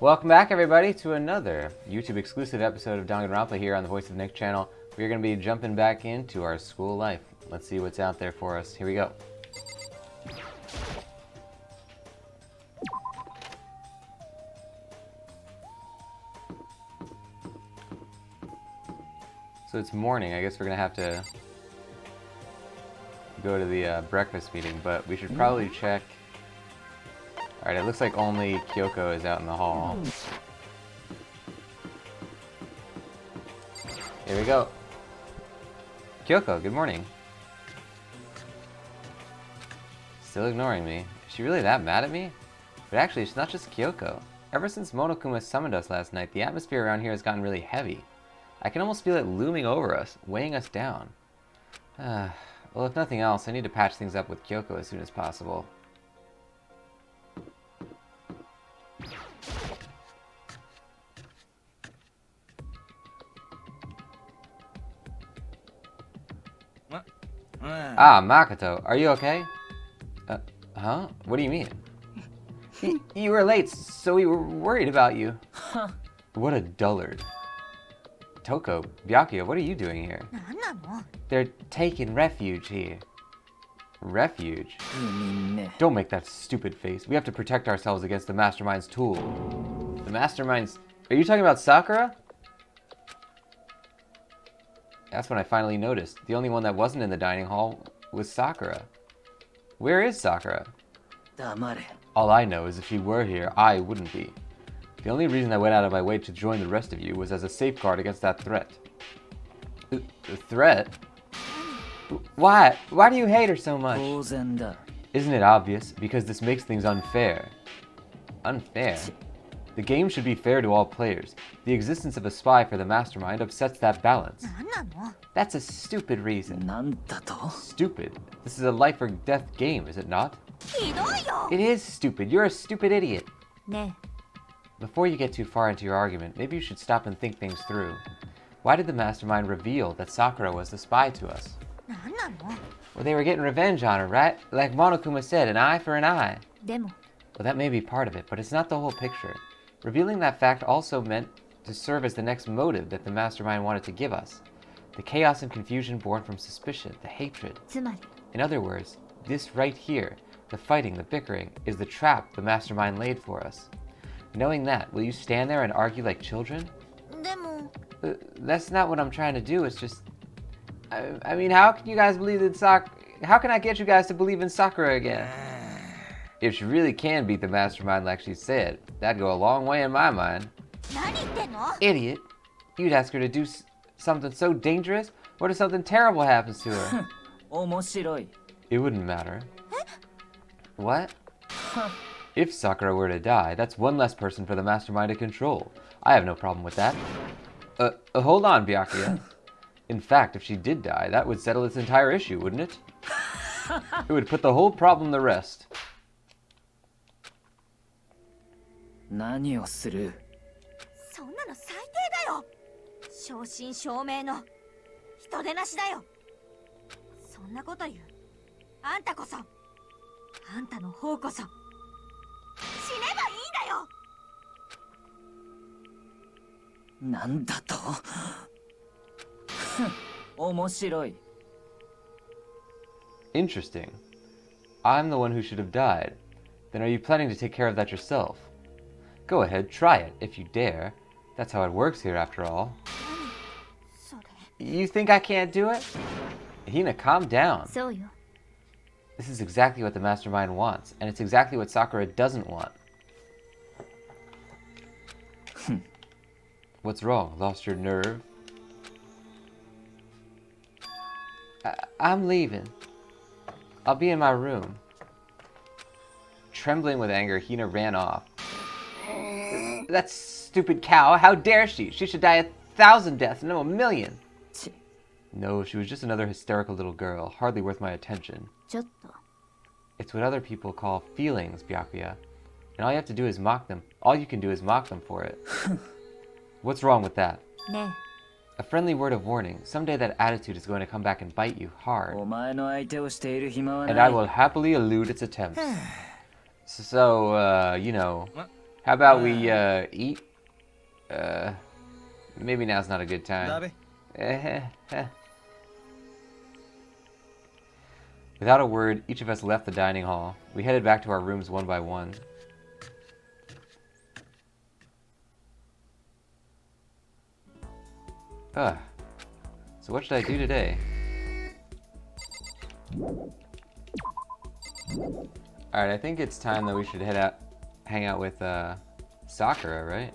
Welcome back, everybody, to another YouTube exclusive episode of Danganronpa here on the Voice of Nick channel. We're going to be jumping back into our school life. Let's see what's out there for us. Here we go. So it's morning. I guess we're going to have to go to the breakfast meeting, but we should probably check. Alright, it looks like only Kyoko is out in the hall. Here we go. Kyoko, good morning. Still ignoring me. Is she really that mad at me? But actually, it's not just Kyoko. Ever since Monokuma summoned us last night, the atmosphere around here has gotten really heavy. I can almost feel it looming over us, weighing us down. Well, if nothing else, I need to patch things up with Kyoko as soon as possible. Ah, Makoto, are you okay? Huh? What do you mean? You were late, so we were worried about you. What a dullard. Toko, Byakuya, what are you doing here? They're taking refuge here. Refuge? Don't make that stupid face. We have to protect ourselves against the Mastermind's tool. The Mastermind's... Are you talking about Sakura? That's when I finally noticed. The only one that wasn't in the dining hall was Sakura. Where is Sakura? All I know is if she were here, I wouldn't be. The only reason I went out of my way to join the rest of you was as a safeguard against that threat. The threat? Why? Why do you hate her so much? Isn't it obvious? Because this makes things unfair. Unfair? The game should be fair to all players. The existence of a spy for the Mastermind upsets that balance. That's a stupid reason. Stupid? This is a life or death game, is it not? It is stupid. You're a stupid idiot. Before you get too far into your argument, maybe you should stop and think things through. Why did the Mastermind reveal that Sakura was the spy to us? Well, they were getting revenge on her, right? Like Monokuma said, an eye for an eye. Well, that may be part of it, but it's not the whole picture. Revealing that fact also meant to serve as the next motive that the Mastermind wanted to give us. The chaos and confusion born from suspicion, the hatred. In other words, this right here, the fighting, the bickering, is the trap the Mastermind laid for us. Knowing that, will you stand there and argue like children? That's not what I'm trying to do, it's just... I mean, how can you guys believe in how can I get you guys to believe in Sakura again? If she really can beat the Mastermind like she said, that'd go a long way in my mind. Idiot! You'd ask her to do something so dangerous? What if something terrible happens to her? It wouldn't matter. What? If Sakura were to die, that's one less person for the Mastermind to control. I have no problem with that. Hold on, Byakuya. In fact, if she did die, that would settle its entire issue, wouldn't it? It would put the whole problem to rest. Interesting. I'm the one who should have died. Then are you planning to take care of that yourself? Go ahead, try it, if you dare. That's how it works here, after all. You think I can't do it? Hina, calm down. This is exactly what the Mastermind wants, and it's exactly what Sakura doesn't want. What's wrong? Lost your nerve? I'm leaving. I'll be in my room. Trembling with anger, Hina ran off. That stupid cow, how dare she? She should die 1,000 deaths, no, 1,000,000. No, she was just another hysterical little girl, hardly worth my attention. It's what other people call feelings, Byakuya. And all you have to do is mock them. All you can do is mock them for it. What's wrong with that? A friendly word of warning. Someday that attitude is going to come back and bite you hard. And I will happily elude its attempts. So, you know, How about we eat? Maybe now's not a good time. Without a word, each of us left the dining hall. We headed back to our rooms one by one. Ugh. So what should I do today? Alright, I think it's time that we should hang out with Sakura, right?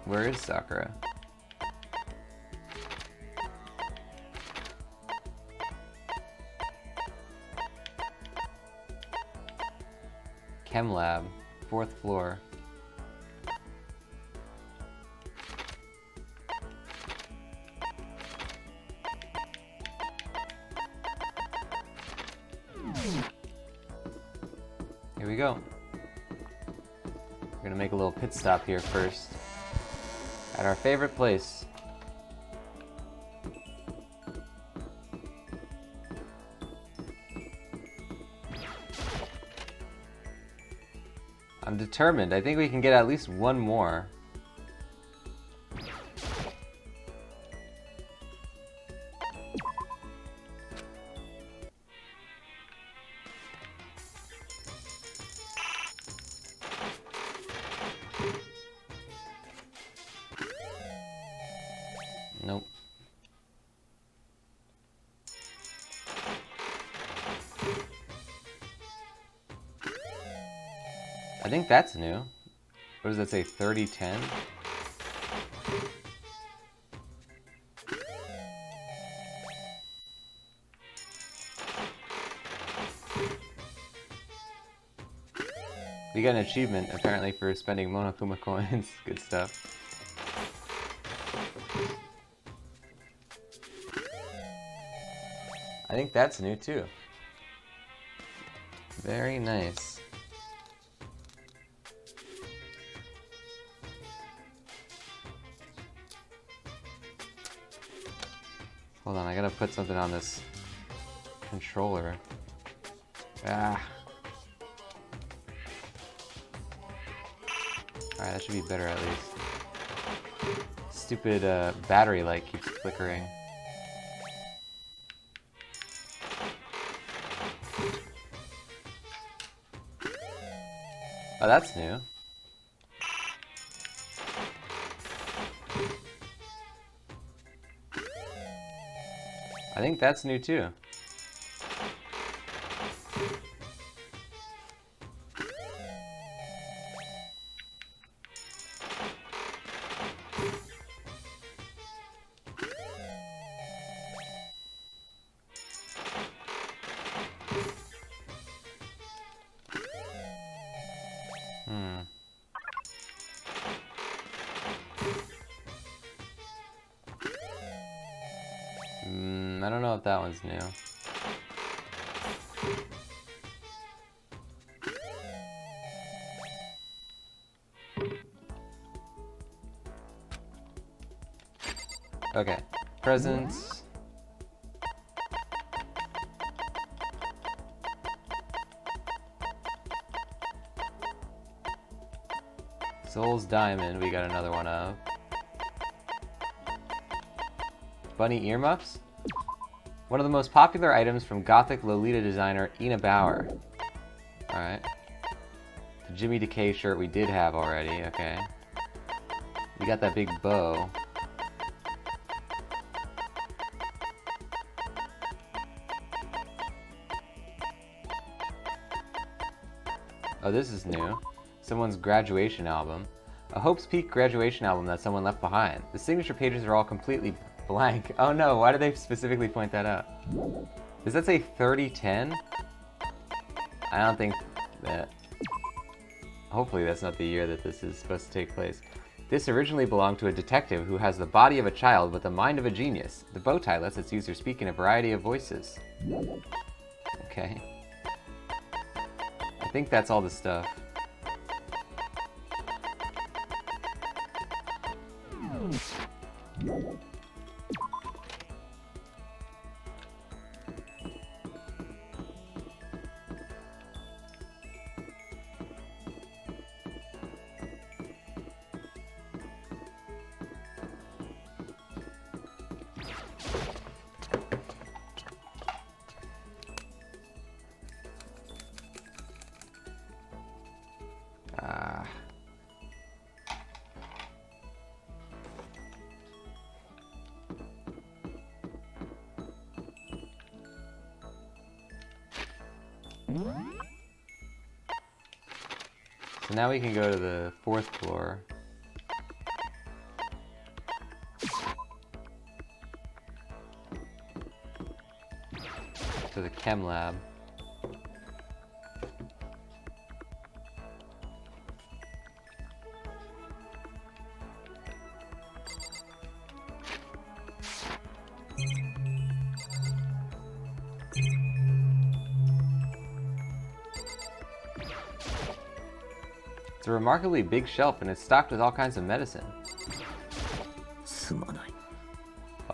Where is Sakura? Chem Lab, 4th floor. Here we go. We're gonna make a little pit stop here first. At our favorite place. I'm determined. I think we can get at least one more. Nope. I think that's new. What does that say? 3010? We got an achievement apparently for spending Monokuma coins. Good stuff. I think that's new too. Very nice. Hold on, I gotta put something on this controller. Ah. Alright, that should be better at least. Stupid battery light keeps flickering. Oh, that's new. I think that's new too. I don't know if that one's new. Okay, presents. Soul's Diamond, we got another one of. Bunny earmuffs? One of the most popular items from Gothic Lolita designer Ina Bauer. Alright. The Jimmy Decay shirt we did have already, okay. We got that big bow. Oh, this is new. Someone's graduation album. A Hope's Peak graduation album that someone left behind. The signature pages are all completely blank. Oh no, why did they specifically point that out? Does that say 3010? I don't think that... Hopefully that's not the year that this is supposed to take place. This originally belonged to a detective who has the body of a child but the mind of a genius. The bow tie lets its user speak in a variety of voices. Okay. I think that's all the stuff. So now we can go to the 4th floor. To the Chem Lab. It's a remarkably big shelf and it's stocked with all kinds of medicine. I'm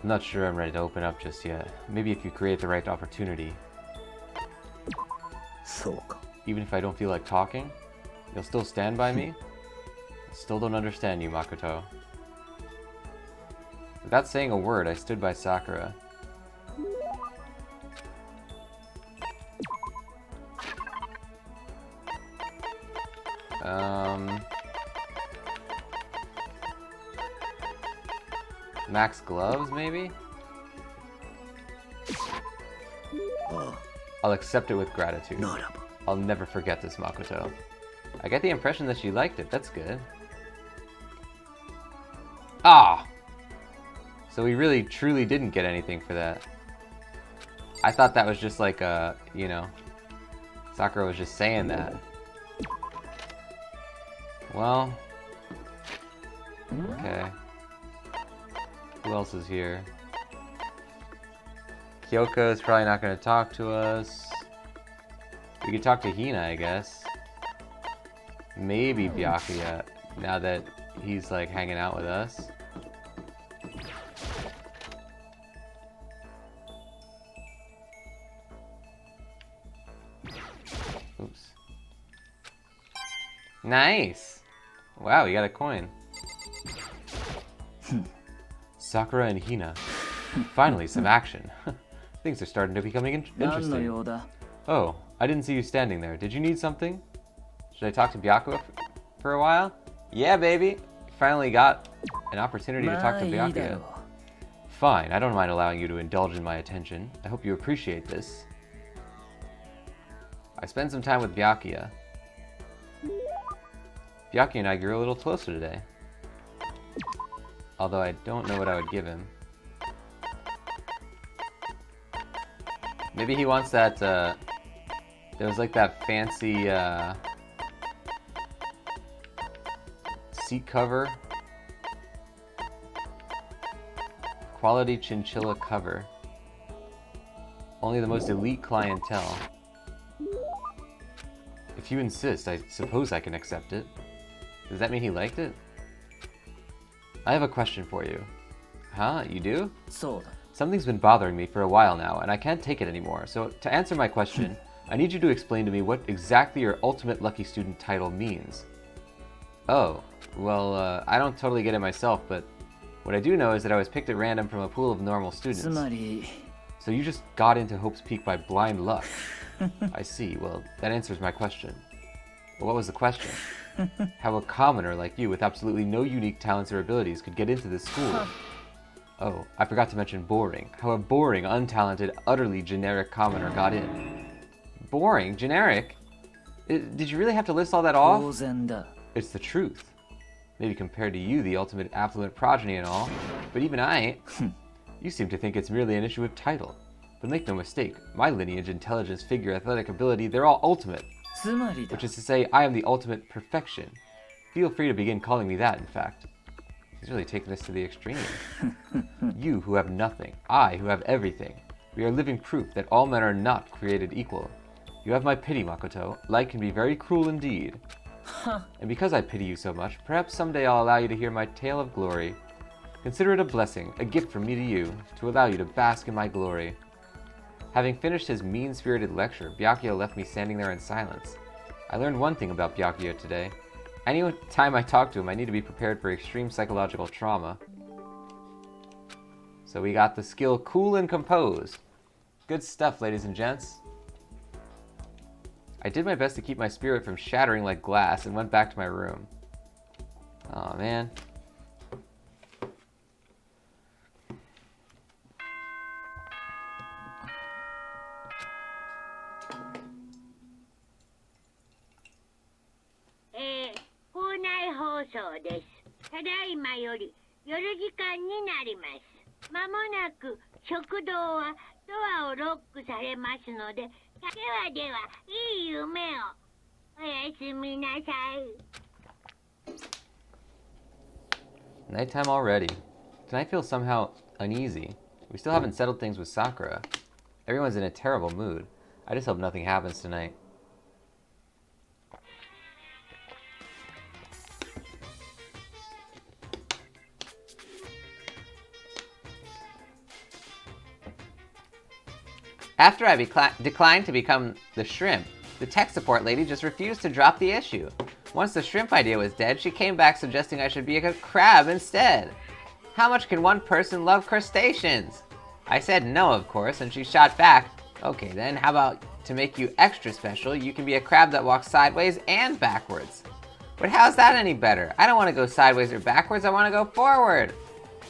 not sure I'm ready to open up just yet. Maybe if you create the right opportunity. Even if I don't feel like talking, you'll still stand by me? I still don't understand you, Makoto. Without saying a word, I stood by Sakura. Max gloves, maybe? I'll accept it with gratitude. I'll never forget this, Makoto. I get the impression that she liked it. That's good. Ah! So we really, truly didn't get anything for that. I thought that was just like a, you know, Sakura was just saying that. Well, okay. Who else is here? Kyoko is probably not going to talk to us. We could talk to Hina, I guess. Maybe Byakuya, now that he's like hanging out with us. Oops. Nice! Wow, you got a coin. Sakura and Hina. Finally, some action. Things are starting to become interesting. Oh, I didn't see you standing there. Did you need something? Should I talk to Byakuya for a while? Yeah, baby! Finally got an opportunity to talk to Byakuya. Fine, I don't mind allowing you to indulge in my attention. I hope you appreciate this. I spent some time with Byakuya. Byakuya and I grew a little closer today. Although I don't know what I would give him. Maybe he wants that, there was like that fancy, seat cover. Quality chinchilla cover. Only the most elite clientele. If you insist, I suppose I can accept it. Does that mean he liked it? I have a question for you. Huh? You do? Something's been bothering me for a while now, and I can't take it anymore. So, to answer my question, I need you to explain to me what exactly your Ultimate Lucky Student title means. Oh, well, I don't totally get it myself, but what I do know is that I was picked at random from a pool of normal students. So you just got into Hope's Peak by blind luck. I see. Well, that answers my question. But what was the question? How a commoner like you with absolutely no unique talents or abilities could get into this school. Oh, I forgot to mention boring. How a boring, untalented, utterly generic commoner got in. Boring? Generic? Did you really have to list all that off? It's the truth. Maybe compared to you, the ultimate affluent progeny and all, but even I... You seem to think it's merely an issue of title. But make no mistake, my lineage, intelligence, figure, athletic ability, they're all ultimate. Which is to say, I am the ultimate perfection. Feel free to begin calling me that, in fact. He's really taking this to the extreme. You who have nothing, I who have everything. We are living proof that all men are not created equal. You have my pity, Makoto. Life can be very cruel indeed. And because I pity you so much, perhaps someday I'll allow you to hear my tale of glory. Consider it a blessing, a gift from me to you, to allow you to bask in my glory. Having finished his mean-spirited lecture, Byakuya left me standing there in silence. I learned one thing about Byakuya today. Any time I talk to him, I need to be prepared for extreme psychological trauma. So we got the skill Cool and Composed. Good stuff, ladies and gents. I did my best to keep my spirit from shattering like glass and went back to my room. Aw, man. そうです。ただいまより夜時間になります。まもなく食堂はドアをロックされますので、ではでは、いい夢を。おやすみなさい。 Nighttime already. Tonight feels somehow uneasy. We still haven't settled things with Sakura. Everyone's in a terrible mood. I just hope nothing happens tonight. After I declined to become the shrimp, the tech support lady just refused to drop the issue. Once the shrimp idea was dead, she came back suggesting I should be a crab instead. How much can one person love crustaceans? I said no, of course, and she shot back, okay then, how about to make you extra special, you can be a crab that walks sideways and backwards. But how's that any better? I don't want to go sideways or backwards, I want to go forward.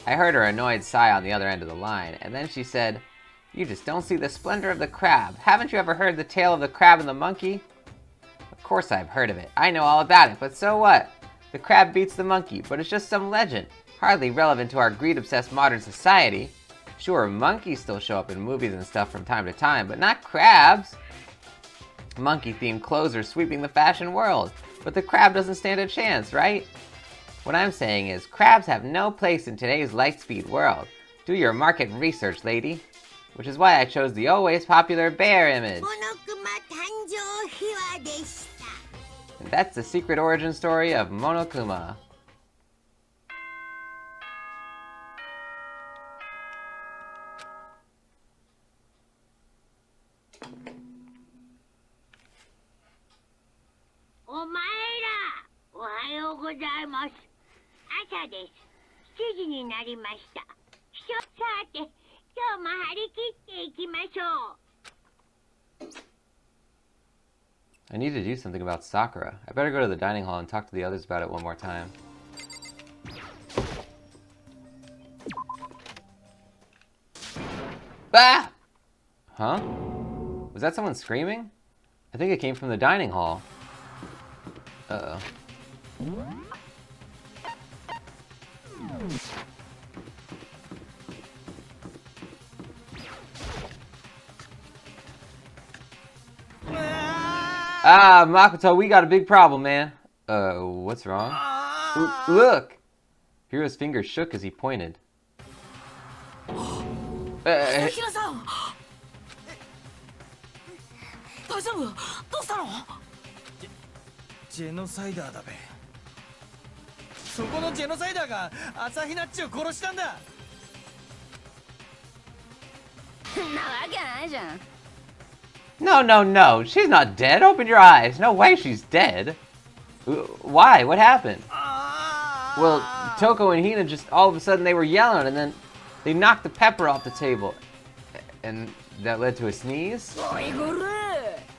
I heard her annoyed sigh on the other end of the line, and then she said, you just don't see the splendor of the crab. Haven't you ever heard the tale of the crab and the monkey? Of course I've heard of it. I know all about it, but so what? The crab beats the monkey, but it's just some legend. Hardly relevant to our greed-obsessed modern society. Sure, monkeys still show up in movies and stuff from time to time, but not crabs. Monkey-themed clothes are sweeping the fashion world, but the crab doesn't stand a chance, right? What I'm saying is, crabs have no place in today's light-speed world. Do your market research, lady. Which is why I chose the always popular bear image. And that's the secret origin story of Monokuma. I need to do something about Sakura. I better go to the dining hall and talk to the others about it one more time. Ah! Huh? Was that someone screaming? I think it came from the dining hall. Uh-oh. Ah, Makoto, we got a big problem, man. What's wrong? Look! Hiro's finger shook as he pointed. ASAHINA-san! 大丈夫？どうしたの？ジェノサイダーだべ。そこのジェノサイダーが朝比奈っちを殺したんだ。なわけないじゃん。No, no, no. She's not dead. Open your eyes. No way she's dead. Why? What happened? Well, Toko and Hina just all of a sudden they were yelling and then they knocked the pepper off the table. And that led to a sneeze?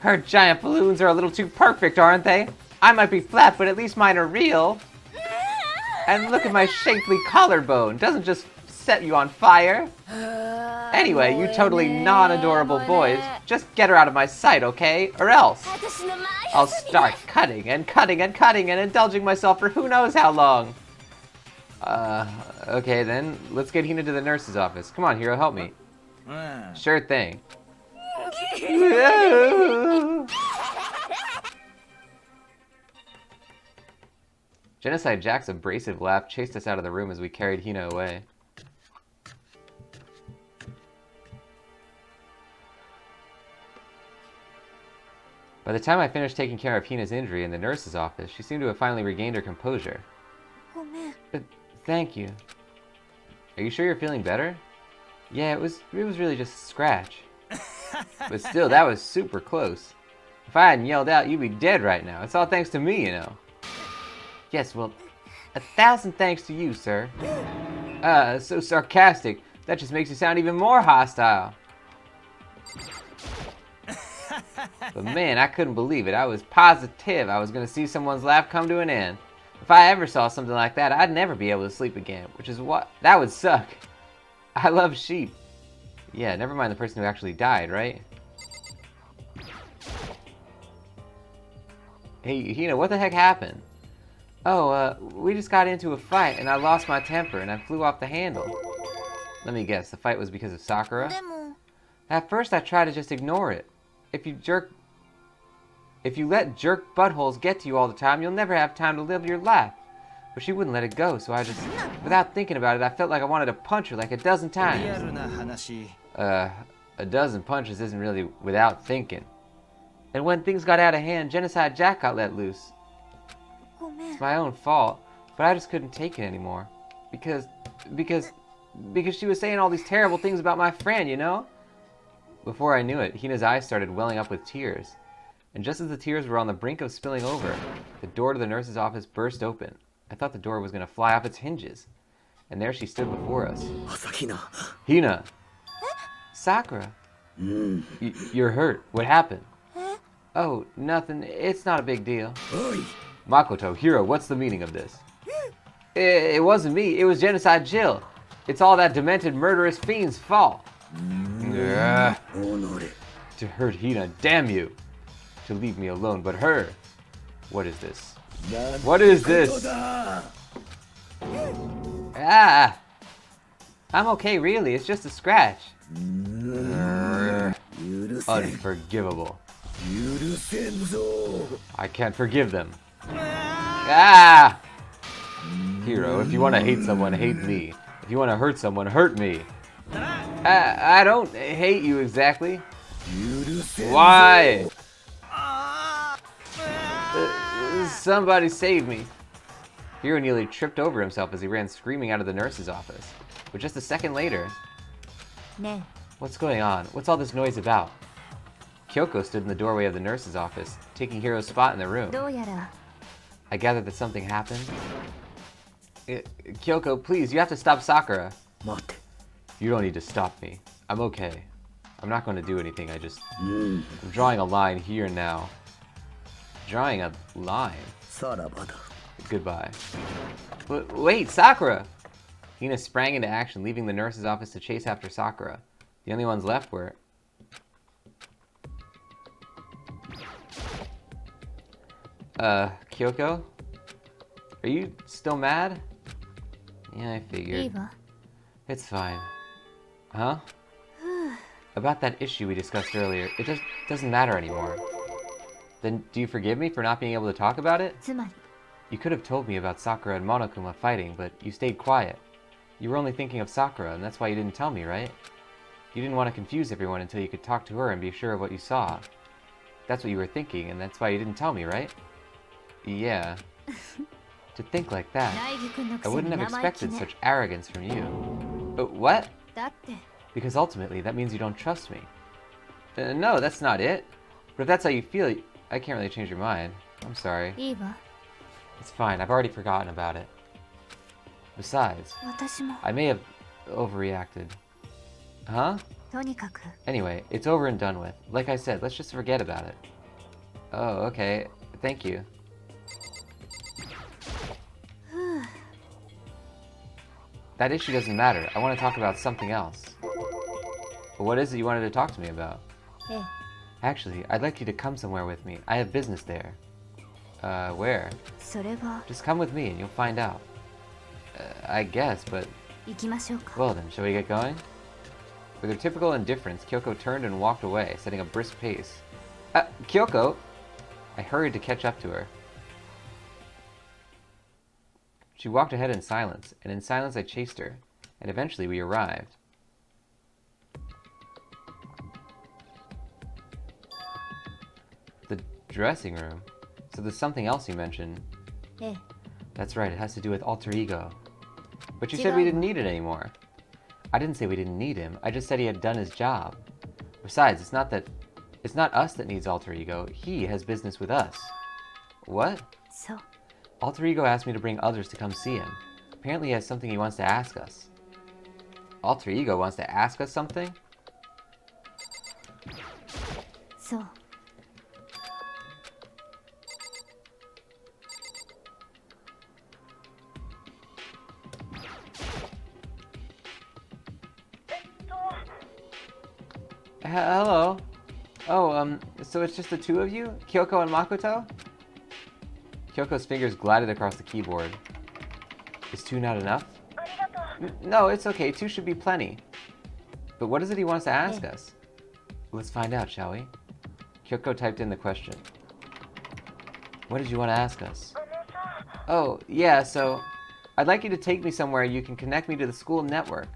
Her giant balloons are a little too perfect, aren't they? I might be flat, but at least mine are real. And look at my shapely collarbone. Doesn't just set you on fire. Anyway, you totally non-adorable boys, just get her out of my sight, okay? Or else I'll start cutting and cutting and cutting and indulging myself for who knows how long. Okay then, let's get Hina to the nurse's office. Come on, Hiro, help me. Sure thing. Genocide Jack's abrasive laugh chased us out of the room as we carried Hina away. By the time I finished taking care of Hina's injury in the nurse's office, she seemed to have finally regained her composure. Thank you. Are you sure you're feeling better? Yeah, it was really just a scratch. But still, that was super close. If I hadn't yelled out, you'd be dead right now. It's all thanks to me, you know. Yes, well, 1,000 thanks to you, sir. So sarcastic. That just makes you sound even more hostile. But man, I couldn't believe it. I was positive I was going to see someone's laugh come to an end. If I ever saw something like that, I'd never be able to sleep again, which is what... That would suck. I love sheep. Yeah, never mind the person who actually died, right? Hey, Hina, what the heck happened? Oh, we just got into a fight and I lost my temper and I flew off the handle. Let me guess, the fight was because of Sakura? でも At first I tried to just ignore it. If you let jerk buttholes get to you all the time, you'll never have time to live your life. But she wouldn't let it go, so I just, without thinking about it, I felt like I wanted to punch her like a dozen リ times. アルな話 A dozen punches isn't really without thinking. And when things got out of hand, Genocide Jack got let loose. ごめん It's my own fault, but I just couldn't take it anymore. Because she was saying all these terrible things about my friend, you know? Before I knew it, Hina's eyes started welling up with tears. And just as the tears were on the brink of spilling over, the door to the nurse's office burst open. I thought the door was going to fly off its hinges. And there she stood before us. ASAHINA. Hina! Sakura! You're hurt. What happened? Oh, nothing. It's not a big deal. Oi. Makoto, Hiro, what's the meaning of this? It wasn't me. It was Genocide Jill. It's all that demented murderous fiend's fault. Yeah. Honore. To hurt Hina, damn you. To leave me alone, but her. What is this? What is this? Ah! I'm okay, really. It's just a scratch. Unforgivable. I can't forgive them. Ah! Hiro, if you want to hate someone, hate me. If you want to hurt someone, hurt me. I don't hate you exactly. Why? Somebody save me. Hiro nearly tripped over himself as he ran screaming out of the nurse's office. But just a second later... ね What's going on? What's all this noise about? Kyoko stood in the doorway of the nurse's office, taking Hiro's spot in the room. えどうやら I gathered that something happened. Kyoko, please, you have to stop Sakura. 待って。 You don't need to stop me. I'm okay. I'm not going to do anything, I'm drawing a line here and now. Drawing a line? さらばだ。 Goodbye. Wait, Sakura! Hina sprang into action, leaving the nurse's office to chase after Sakura. The only ones left were... Kyoko? Are you still mad? Yeah, I いい figured. わ It's fine. Huh? About that issue we discussed earlier, it just doesn't matter anymore. Then do you forgive me for not being able to talk about it? つまり You could have told me about Sakura and Monokuma fighting, but you stayed quiet. You were only thinking of Sakura, and that's why you didn't tell me, right? You didn't want to confuse everyone until you could talk to her and be sure of what you saw. That's what you were thinking, and that's why you didn't tell me, right? Yeah. To think like that, 苗木君のく I せに wouldn't have 生意気 expected ね such arrogance from you. What? だって Because ultimately, that means you don't trust me. No, that's not it. But if that's how you feel, I can't really change your mind. I'm sorry. いいわ It's fine, I've already forgotten about it. Besides, 私も I may have overreacted. Huh? とにかく Anyway, it's over and done with. Like I said, let's just forget about it. Oh, okay. Thank you. That issue doesn't matter. I want to talk about something else. But what is it you wanted to talk to me about? ええ Actually, I'd like you to come somewhere with me. I have business there. Where? それは Just come with me and you'll find out. I guess, but... 行きましょうか Well then, shall we get going? With her typical indifference, Kyoko turned and walked away, setting a brisk pace. Kyoko! I hurried to catch up to her. She walked ahead in silence, and in silence I chased her, and eventually we arrived. The dressing room? So there's something else you mentioned. ええ That's right, it has to do with alter ego. But you said we didn't need it anymore. I didn't say we didn't need him, I just said he had done his job. Besides, it's not us that needs alter ego, he has business with us. What? そう Alter ego asked me to bring others to come see him. Apparently he has something he wants to ask us. Alter ego wants to ask us something? そう Hello? Oh, so it's just the two of you? Kyoko and Makoto? Kyoko's fingers glided across the keyboard. Is 2 not enough? No, it's okay. 2 should be plenty. But what is it he wants to ask us? Let's find out, shall we? Kyoko typed in the question. What did you want to ask us? Oh, yeah, so I'd like you to take me somewhere you can connect me to the school network.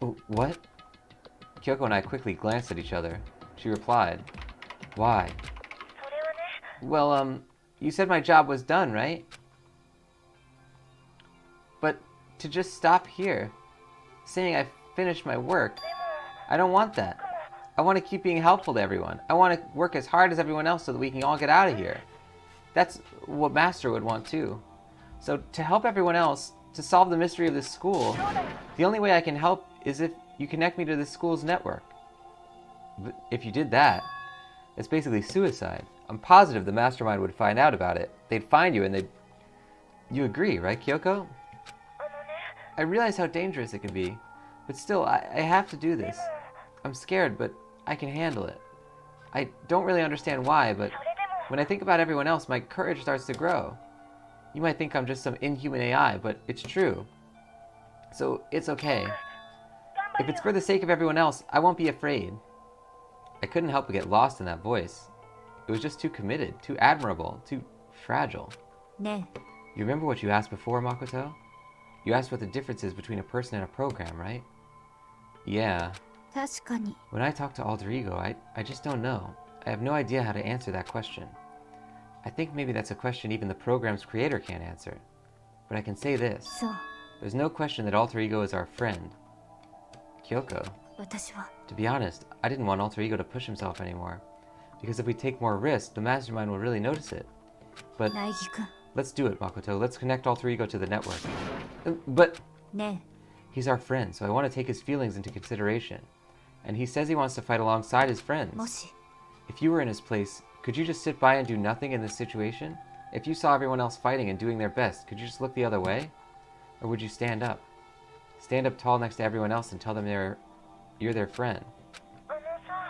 Oh, what? Kyoko and I quickly glanced at each other. She replied, Why? Well, you said my job was done, right? But to just stop here, saying I finished my work, I don't want that. I want to keep being helpful to everyone. I want to work as hard as everyone else so that we can all get out of here. That's what Master would want too. So to help everyone else, to solve the mystery of this school, the only way I can help is if you connect me to the school's network. But if you did that, it's basically suicide. I'm positive the mastermind would find out about it. They'd find you and they'd... You agree, right, Kyoko? I realize how dangerous it can be, but still, I have to do this. I'm scared, but I can handle it. I don't really understand why, but when I think about everyone else, my courage starts to grow. You might think I'm just some inhuman AI, but it's true. So it's okay. If it's for the sake of everyone else, I won't be afraid. I couldn't help but get lost in that voice. It was just too committed, too admirable, too fragile. You remember what you asked before, Makoto? You asked what the difference is between a person and a program, right? Yeah. When I talk to Alter Ego, I just don't know. I have no idea how to answer that question. I think maybe that's a question even the program's creator can't answer. But I can say this. There's no question that Alter Ego is our friend. Kyoko. To be honest, I didn't want Alter Ego to push himself anymore. Because if we take more risk, the mastermind will really notice it. But let's do it, Makoto. Let's connect Alter Ego to the network. But he's our friend, so I want to take his feelings into consideration. And he says he wants to fight alongside his friends. If you were in his place, could you just sit by and do nothing in this situation? If you saw everyone else fighting and doing their best, could you just look the other way? Or would you stand up? Stand up tall next to everyone else and tell them you're their friend.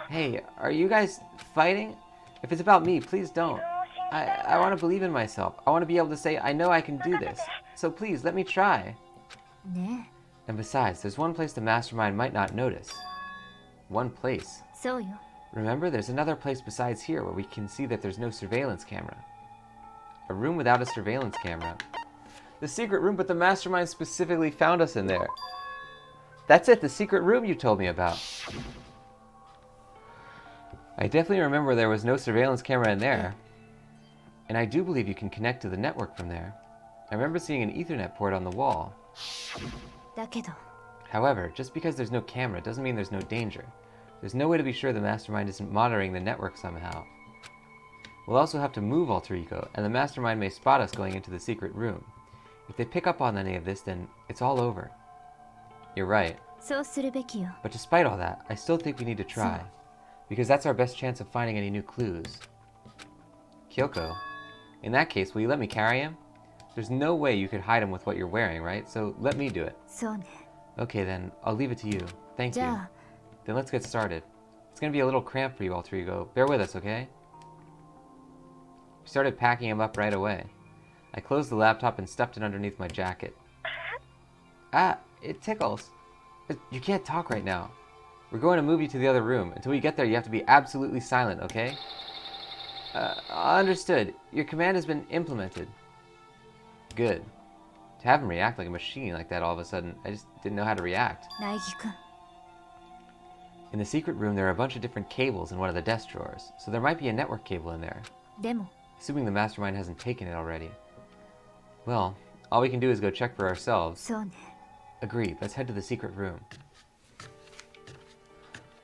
Hey, are you guys fighting? If it's about me, please don't. I want to believe in myself. I want to be able to say, I know I can do this. So please, let me try. And besides, there's one place the mastermind might not notice. One place. Remember, there's another place besides here where we can see that there's no surveillance camera. A room without a surveillance camera. The secret room, but the mastermind specifically found us in there. That's it, the secret room you told me about. I definitely remember there was no surveillance camera in there. And I do believe you can connect to the network from there. I remember seeing an Ethernet port on the wall. However, just because there's no camera doesn't mean there's no danger. There's no way to be sure the mastermind isn't monitoring the network somehow. We'll also have to move Alter Ego, and the mastermind may spot us going into the secret room. If they pick up on any of this, then it's all over. You're right. But despite all that, I still think we need to try. Because that's our best chance of finding any new clues. Kyoko, in that case, will you let me carry him? There's no way you could hide him with what you're wearing, right? So let me do it. Okay then, I'll leave it to you. Thank you. Then let's get started. It's gonna be a little cramped for you, Alter Ego. Bear with us, okay? We started packing him up right away. I closed the laptop and stuffed it underneath my jacket. Ah, it tickles. You can't talk right now. We're going to move you to the other room. Until we get there, you have to be absolutely silent, okay? Understood. Your command has been implemented. Good. To have him react like a machine like that all of a sudden, I just didn't know how to react. In the secret room, there are a bunch of different cables in one of the desk drawers, so there might be a network cable in there. Assuming the mastermind hasn't taken it already. Well, all we can do is go check for ourselves. Agreed. Let's head to the secret room.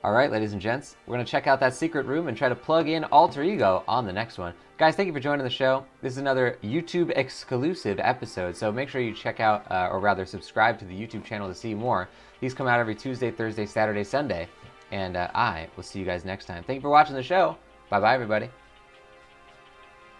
Alright, ladies and gents, we're going to check out that secret room and try to plug in Alter Ego on the next one. Guys, thank you for joining the show. This is another YouTube exclusive episode, so make sure you check out, or rather subscribe to the YouTube channel to see more. These come out every Tuesday, Thursday, Saturday, Sunday, and I will see you guys next time. Thank you for watching the show. Bye-bye, everybody.